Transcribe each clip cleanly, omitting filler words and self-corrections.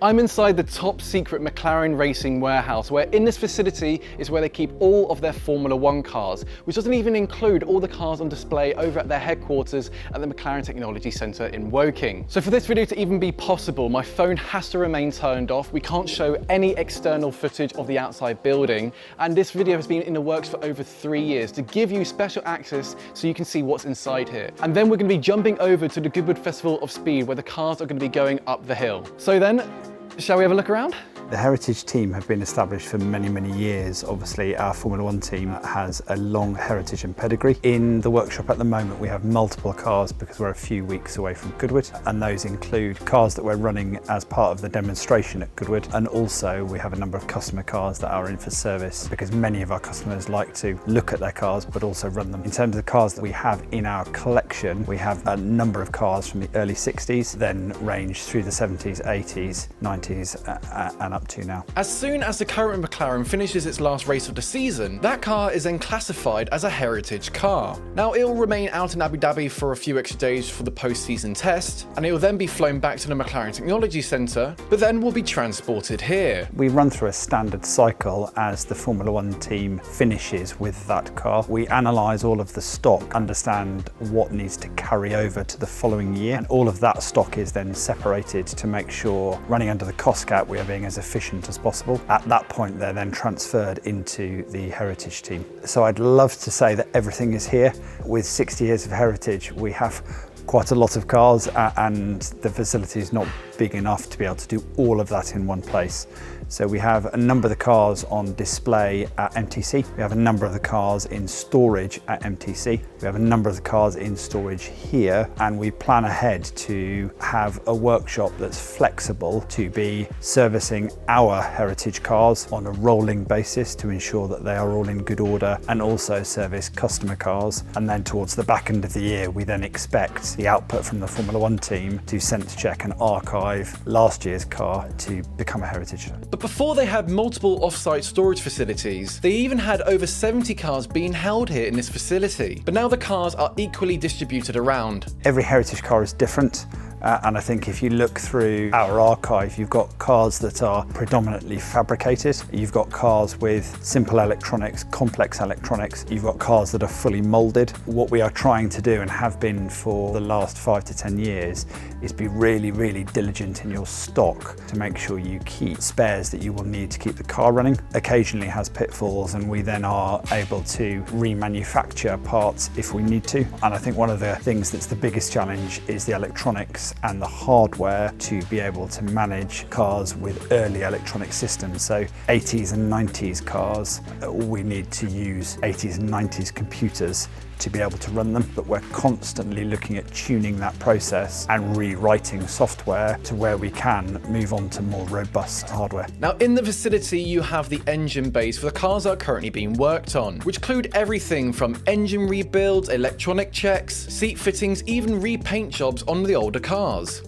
I'm inside the top secret McLaren racing warehouse, where in this facility is where they keep all of their Formula One cars, which doesn't even include all the cars on display over at their headquarters at the McLaren Technology Centre in Woking. So for this video to even be possible, my phone has to remain turned off. We can't show any external footage of the outside building, and this video has been in the works for over 3 years to give you special access so you can see what's inside here. And then we're going to be jumping over to the Goodwood Festival of Speed, where the cars are going to be going up the hill. So then, shall we have a look around? The heritage team have been established for many, many years. Obviously, our Formula One team has a long heritage and pedigree. In the workshop at the moment, we have multiple cars because we're a few weeks away from Goodwood, and those include cars that we're running as part of the demonstration at Goodwood, and also we have a number of customer cars that are in for service because many of our customers like to look at their cars but also run them. In terms of the cars that we have in our collection, we have a number of cars from the early 60s, then range through the 70s, 80s, 90s and up to now. As soon as the current McLaren finishes its last race of the season, that car is then classified as a heritage car. Now, it will remain out in Abu Dhabi for a few extra days for the post-season test, and it will then be flown back to the McLaren Technology Centre, but then will be transported here. We run through a standard cycle as the Formula One team finishes with that car. We analyse all of the stock, understand what needs to carry over to the following year, and all of that stock is then separated to make sure, running under the cost cap, we are being as efficient as possible. At that point, they're then transferred into the heritage team. So I'd love to say that everything is here. With 60 years of heritage, we have quite a lot of cars and the facility is not big enough to be able to do all of that in one place. So we have a number of the cars on display at MTC. We have a number of the cars in storage at MTC. We have a number of the cars in storage here, and we plan ahead to have a workshop that's flexible to be servicing our heritage cars on a rolling basis to ensure that they are all in good order, and also service customer cars. And then towards the back end of the year, we then expect the output from the Formula One team to sense check and archive last year's car to become a heritage. But before they had multiple off-site storage facilities, they even had over 70 cars being held here in this facility. But now the cars are equally distributed around. Every heritage car is different. And I think if you look through our archive, you've got cars that are predominantly fabricated. You've got cars with simple electronics, complex electronics. You've got cars that are fully molded. What we are trying to do, and have been for the last 5 to 10 years, is be really, really diligent in your stock to make sure you keep spares that you will need to keep the car running. Occasionally has pitfalls, and we then are able to remanufacture parts if we need to. And I think one of the things that's the biggest challenge is the electronics and the hardware to be able to manage cars with early electronic systems. So 80s and 90s cars, we need to use 80s and 90s computers to be able to run them, but we're constantly looking at tuning that process and rewriting software to where we can move on to more robust hardware. Now, in the facility, you have the engine bays for the cars that are currently being worked on, which include everything from engine rebuilds, electronic checks, seat fittings, even repaint jobs on the older cars.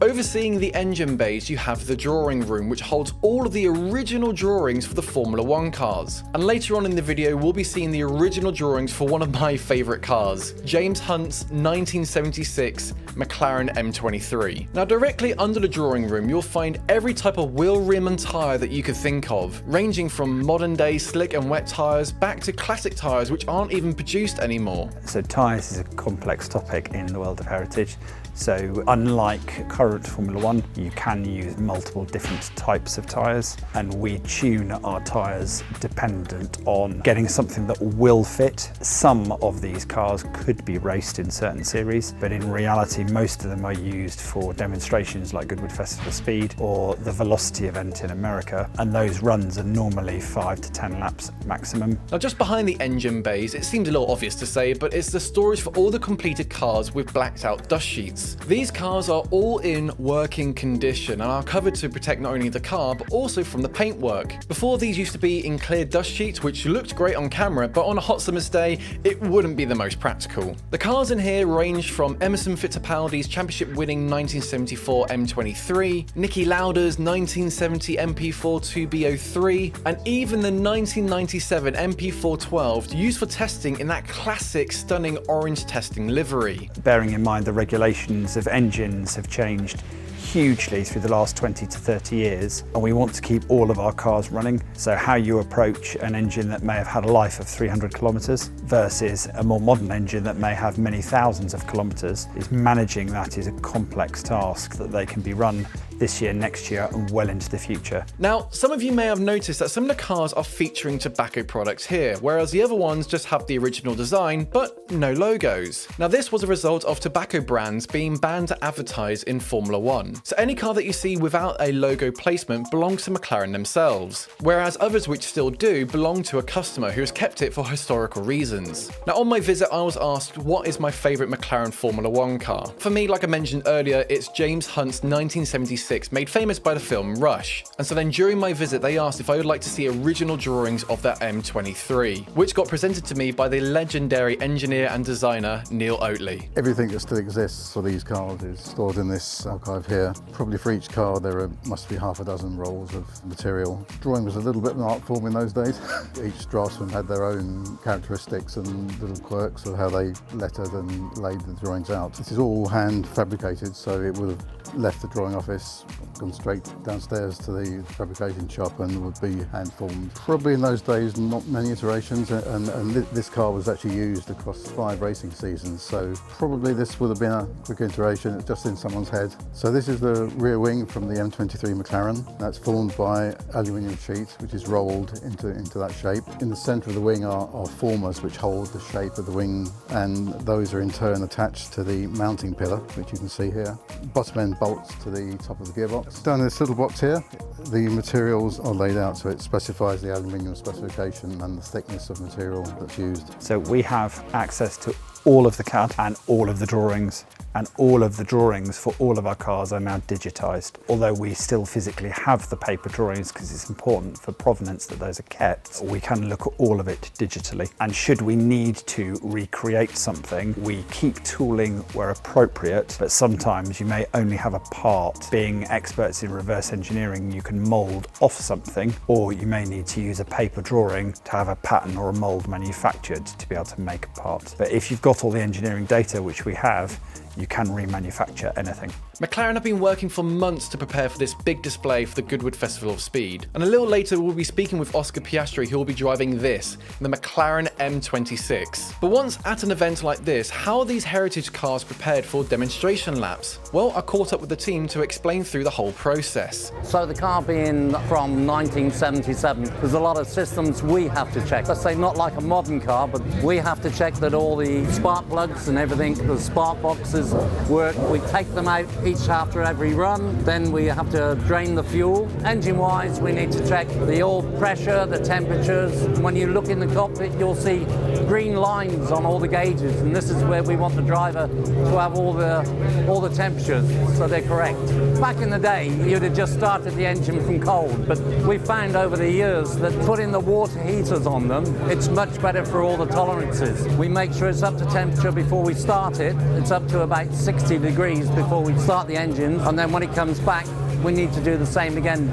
Overseeing the engine bays, you have the drawing room, which holds all of the original drawings for the Formula One cars. And later on in the video, we'll be seeing the original drawings for one of my favourite cars, James Hunt's 1976 McLaren M23. Now, directly under the drawing room, you'll find every type of wheel, rim and tyre that you could think of, ranging from modern day slick and wet tyres back to classic tyres which aren't even produced anymore. So tyres is a complex topic in the world of heritage. So unlike current Formula One, you can use multiple different types of tyres, and we tune our tyres dependent on getting something that will fit. Some of these cars could be raced in certain series, but in reality, most of them are used for demonstrations like Goodwood Festival of Speed or the Velocity event in America, and those runs are normally 5 to 10 laps maximum. Now, just behind the engine bays, it seems a little obvious to say, but it's the storage for all the completed cars with blacked out dust sheets. These cars are all in working condition and are covered to protect not only the car but also from the paintwork. Before, these used to be in clear dust sheets, which looked great on camera, but on a hot summer's day it wouldn't be the most practical. The cars in here range from Emerson Fittipaldi's championship winning 1974 M23, Niki Lauda's 1970 MP4 2B03, and even the 1997 MP412 used for testing in that classic stunning orange testing livery. Bearing in mind the regulations of engines have changed hugely through the last 20 to 30 years, and we want to keep all of our cars running. So how you approach an engine that may have had a life of 300 kilometres versus a more modern engine that may have many thousands of kilometres, is managing that is a complex task that they can be run this year, next year, and well into the future. Now, some of you may have noticed that some of the cars are featuring tobacco products here, whereas the other ones just have the original design, but no logos. Now, this was a result of tobacco brands being banned to advertise in Formula 1. So any car that you see without a logo placement belongs to McLaren themselves, whereas others which still do belong to a customer who has kept it for historical reasons. Now, on my visit, I was asked what is my favourite McLaren Formula 1 car. For me, like I mentioned earlier, it's James Hunt's 1976, made famous by the film Rush. And so then during my visit, they asked if I would like to see original drawings of that M23, which got presented to me by the legendary engineer and designer Neil Oatley. Everything that still exists for these cars is stored in this archive here. Probably for each car there must be half a dozen rolls of material. Drawing was a little bit of an art form in those days. Each draftsman had their own characteristics and little quirks of how they lettered and laid the drawings out. This is all hand fabricated, so it would have left the drawing office, gone straight downstairs to the fabrication shop and would be hand formed. Probably in those days not many iterations, and this car was actually used across 5 racing seasons, so probably this would have been a quick iteration. It's just in someone's head. So this is the rear wing from the M23 McLaren. That's formed by aluminium sheet which is rolled into that shape. In the centre of the wing are formers which hold the shape of the wing, and those are in turn attached to the mounting pillar, which you can see here. Bottom end bolts to the top of the gearbox. Down in this little box here, the materials are laid out, so it specifies the aluminium specification and the thickness of material that's used. So we have access to all of the CAD and all of the drawings, and all of the drawings for all of our cars are now digitised. Although we still physically have the paper drawings because it's important for provenance that those are kept, we can look at all of it digitally. And should we need to recreate something, we keep tooling where appropriate, but sometimes you may only have a part. Being experts in reverse engineering, you can mould off something, or you may need to use a paper drawing to have a pattern or a mould manufactured to be able to make a part. But if you've got all the engineering data, which we have, you can remanufacture anything. McLaren have been working for months to prepare for this big display for the Goodwood Festival of Speed. And a little later we'll be speaking with Oscar Piastri, who will be driving this, the McLaren M26. But once at an event like this, how are these heritage cars prepared for demonstration laps? Well, I caught up with the team to explain through the whole process. So the car being from 1977, there's a lot of systems we have to check. Let's say not like a modern car, but we have to check that all the spark plugs and everything, the spark boxes work. We take them out each after every run, then we have to drain the fuel. Engine-wise, we need to check the oil pressure, the temperatures. When you look in the cockpit, you'll see green lines on all the gauges, and this is where we want the driver to have all the temperatures, so they're correct. Back in the day, you'd have just started the engine from cold, but we've found over the years that putting the water heaters on them, it's much better for all the tolerances. We make sure it's up to temperature before we start it. It's up to about 60 degrees before we start the engine, and then when it comes back, we need to do the same again.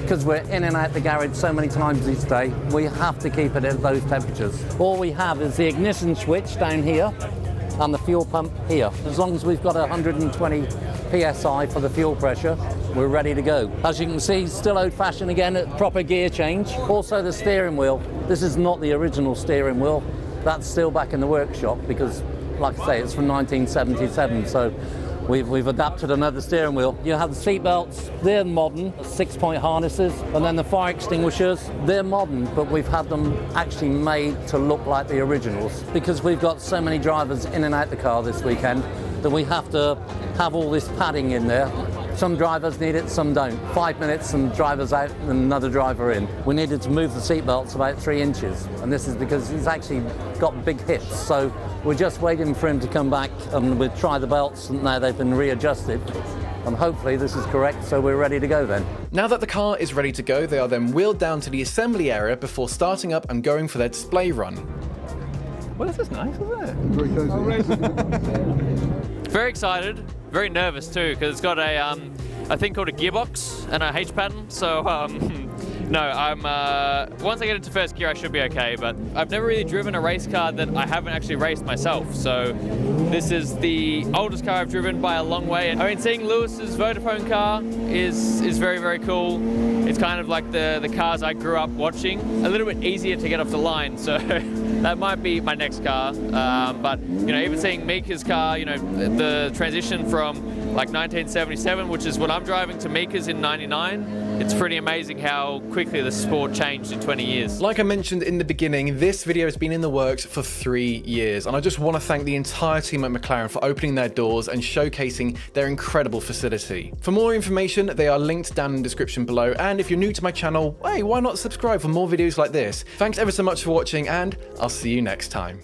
Because we're in and out the garage so many times each day, we have to keep it at those temperatures. All we have is the ignition switch down here and the fuel pump here. As long as we've got 120 psi for the fuel pressure, we're ready to go. As you can see, still old-fashioned again, at proper gear change. Also the steering wheel. This is not the original steering wheel. That's still back in the workshop because, like I say, it's from 1977, so we've adapted another steering wheel. You have the seat belts, they're modern, 6-point harnesses, and then the fire extinguishers, they're modern, but we've had them actually made to look like the originals because we've got so many drivers in and out the car this weekend that we have to have all this padding in there. Some drivers need it, some don't. 5 minutes and driver's out and another driver in. We needed to move the seat belts about 3 inches, and this is because he's actually got big hips, so we're just waiting for him to come back and we'll try the belts, and now they've been readjusted. And hopefully this is correct, so we're ready to go then. Now that the car is ready to go, they are then wheeled down to the assembly area before starting up and going for their display run. Well, this is nice, isn't it? Very cozy. Very excited, very nervous too, because it's got a thing called a gearbox and a H pattern, so No, I'm. Once I get into first gear, I should be okay. But I've never really driven a race car that I haven't actually raced myself. So this is the oldest car I've driven by a long way. And I mean, seeing Lewis's Vodafone car is very, very cool. It's kind of like the cars I grew up watching. A little bit easier to get off the line, so that might be my next car. But you know, even seeing Mika's car, you know, the transition from like 1977, which is what I'm driving, to Mika's in '99. It's pretty amazing how quickly the sport changed in 20 years. Like I mentioned in the beginning, this video has been in the works for 3 years, and I just want to thank the entire team at McLaren for opening their doors and showcasing their incredible facility. For more information, they are linked down in the description below, and if you're new to my channel, hey, why not subscribe for more videos like this? Thanks ever so much for watching, and I'll see you next time.